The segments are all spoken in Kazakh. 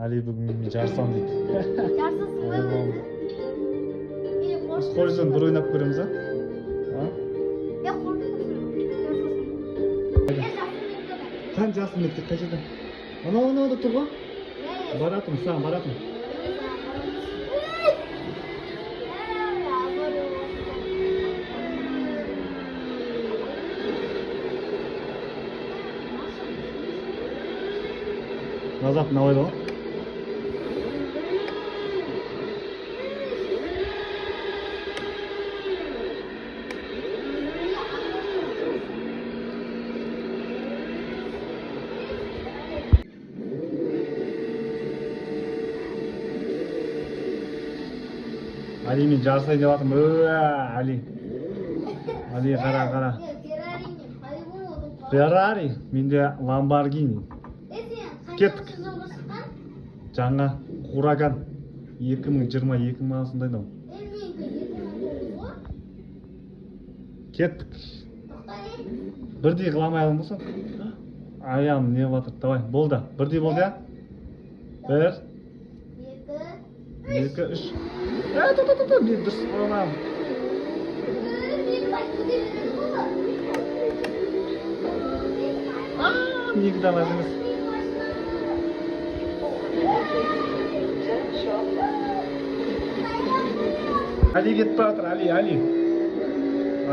Али бүгін жарсам дейді. Жарсасың ба өзі? Біз қойсын бір ойнап көреміз, а? Я қорқып Қан жасын мектеп қай жерде? Анау да тұр ғой? Баратым, саған баратым. Назап мынау еді ғой? Алимен жарысайын деп жатырмын. Али. Али қара. Феррари, менде Ламборгини. Кеттік. Жаңа Хураган 2022 ма сондай да. Кеттік. Бірдей қыламай алың болсын. Аяғым не батыр. Давай, болды. Бірдей болды, я? 1 2 3. Мен дұрыс қоймам. Неге дамаз емес. Али кетіп баратыр,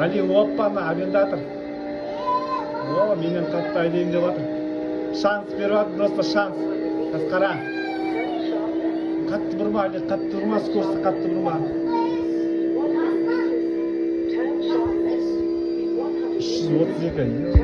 Али оппаны абендатыр. О, менен қатты айдайым деп жатыр. Шанс беріп жатыр, просто шанс. Қасқара. Қатты бұрма, Али, қатты бұрма, скоросты қатты бұрма. 332.